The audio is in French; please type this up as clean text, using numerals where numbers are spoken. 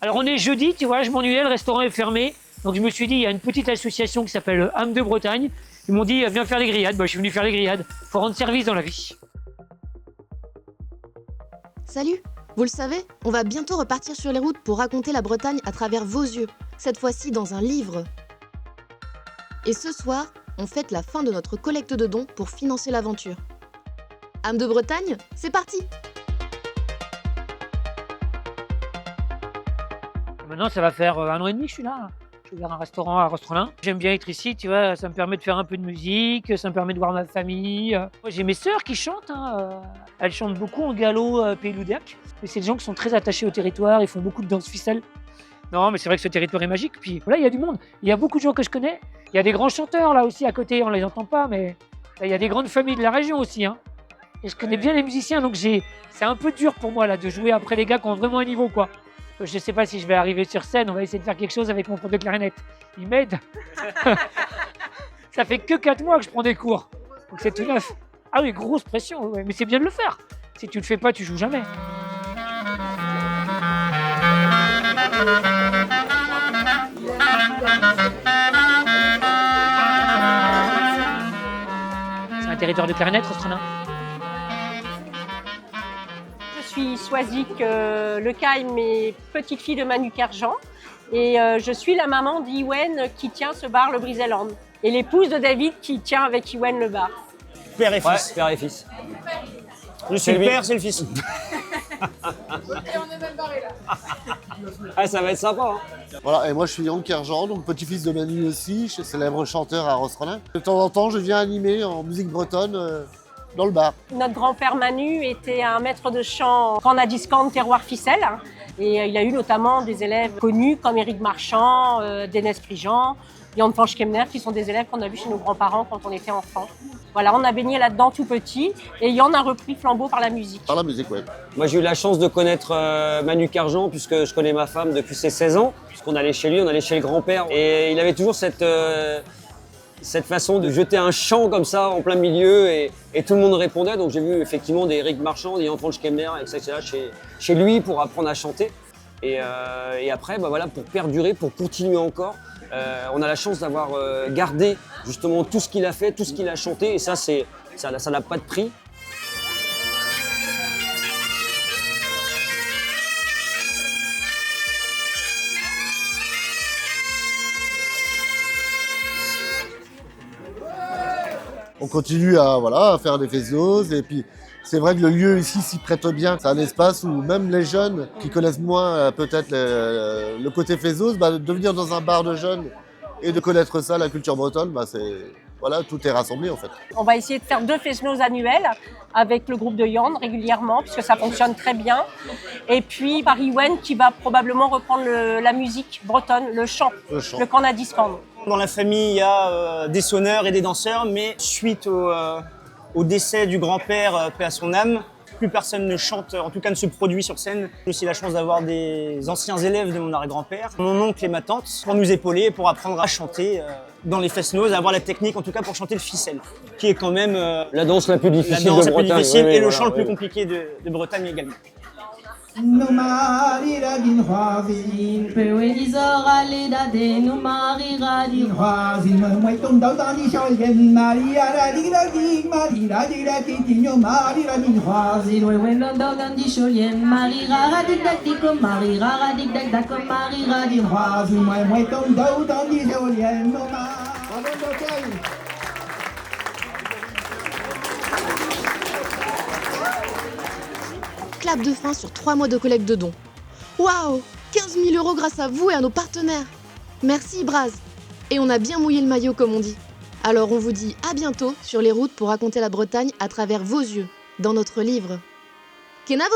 Alors on est jeudi, tu vois, je m'ennuyais, le restaurant est fermé. Donc je me suis dit, il y a une petite association qui s'appelle Âme de Bretagne. Ils m'ont dit, viens faire les grillades. Bah, je suis venu faire les grillades. Faut rendre service dans la vie. Salut! Vous le savez, on va bientôt repartir sur les routes pour raconter la Bretagne à travers vos yeux, cette fois-ci dans un livre. Et ce soir, on fête la fin de notre collecte de dons pour financer l'aventure. Âme de Bretagne, c'est parti! Maintenant, ça va faire 1 an et demi que je suis là. J'ai ouvert un restaurant à Rostrelin. J'aime bien être ici, tu vois, ça me permet de faire un peu de musique, ça me permet de voir ma famille. Moi, j'ai mes sœurs qui chantent, elles chantent beaucoup en gallo Pays Loudéac. Mais c'est des gens qui sont très attachés au territoire, ils font beaucoup de danse ficelle. Non, mais c'est vrai que ce territoire est magique. Puis là, il y a du monde. Il y a beaucoup de gens que je connais. Il y a des grands chanteurs là aussi à côté, on ne les entend pas, mais là, il y a des grandes familles de la région aussi. Et je connais bien les musiciens, donc c'est un peu dur pour moi là de jouer après les gars qui ont vraiment un niveau, quoi. Je ne sais pas si je vais arriver sur scène, on va essayer de faire quelque chose avec mon prof de clarinette. Il m'aide. Ça fait que 4 mois que je prends des cours, donc c'est tout neuf. Ah oui, grosse pression, ouais. Mais c'est bien de le faire. Si tu le fais pas, tu joues jamais. C'est un territoire de clarinette, Rostrelin. Je suis Swazik Lecaille, mes petites filles de Manu Kerjean. Et je suis la maman d'Iwen qui tient ce bar, le Briseland. Et l'épouse de David qui tient avec Iwen le bar. Père et fils. Ouais, père et fils. Je suis le père, c'est le fils. Et on est même barré là. Ah, ça va être sympa. Hein. Voilà, et moi je suis Yann Kerjean, donc petit-fils de Manu aussi, je suis célèbre chanteur à Rostrelin. De temps en temps, je viens animer en musique bretonne dans le bar. Notre grand-père Manu était un maître de chant canadiscan terroir ficelle. Et il a eu notamment des élèves connus comme Éric Marchand, Dénès Prigent, Yann Fanch-Kemner, qui sont des élèves qu'on a vus chez nos grands-parents quand on était enfants. Voilà, on a baigné là-dedans tout petit et Yann a repris flambeau par la musique. Par la musique, oui. Moi, j'ai eu la chance de connaître Manu Kerjean, puisque je connais ma femme depuis ses 16 ans. Puisqu'on allait chez lui, on allait chez le grand-père. Et il avait toujours cette façon de jeter un chant comme ça en plein milieu et tout le monde répondait. Donc j'ai vu effectivement des Éric Marchand, des Yann Fanch-Kemner, etc. chez lui pour apprendre à chanter. Et après, bah voilà, pour perdurer, pour continuer encore, on a la chance d'avoir gardé justement tout ce qu'il a fait, tout ce qu'il a chanté. Et ça n'a pas de prix. On continue à faire des faiseuses et puis c'est vrai que le lieu ici s'y prête bien. C'est un espace où même les jeunes qui connaissent moins peut-être le côté faiseuse, de venir dans un bar de jeunes et de connaître ça, la culture bretonne, tout est rassemblé en fait. On va essayer de faire 2 fest-noz annuels avec le groupe de Yann régulièrement, puisque ça fonctionne très bien. Et puis par Iwen qui va probablement reprendre la musique bretonne, le chant, le canadiscan. Dans la famille, il y a des sonneurs et des danseurs, mais suite au décès du grand-père, paix à son âme, plus personne ne chante, en tout cas ne se produit sur scène. J'ai aussi la chance d'avoir des anciens élèves de mon arrière-grand-père, mon oncle et ma tante, pour nous épauler, pour apprendre à chanter dans les fest-noz, avoir la technique en tout cas pour chanter le ficelle, qui est quand même la danse la plus difficile de Bretagne. Et le chant le plus compliqué de Bretagne également. No marira din hoazin Pewelizor aleda de no marira din hoazin Moi tom dau dan di sholgen Maria ra dig ra dig Maria dig ra dig no marira din hoazin We when dau dan di sholgen Maria ra dig dak dig Maria ra dig dak dak Maria din hoazin Moi tom dau dan di sholgen no marira. Clap de fin sur 3 mois de collecte de dons. Waouh, 15 000 € grâce à vous et à nos partenaires. Merci Braz. Et on a bien mouillé le maillot comme on dit. Alors on vous dit à bientôt sur les routes pour raconter la Bretagne à travers vos yeux, dans notre livre. Kenavo!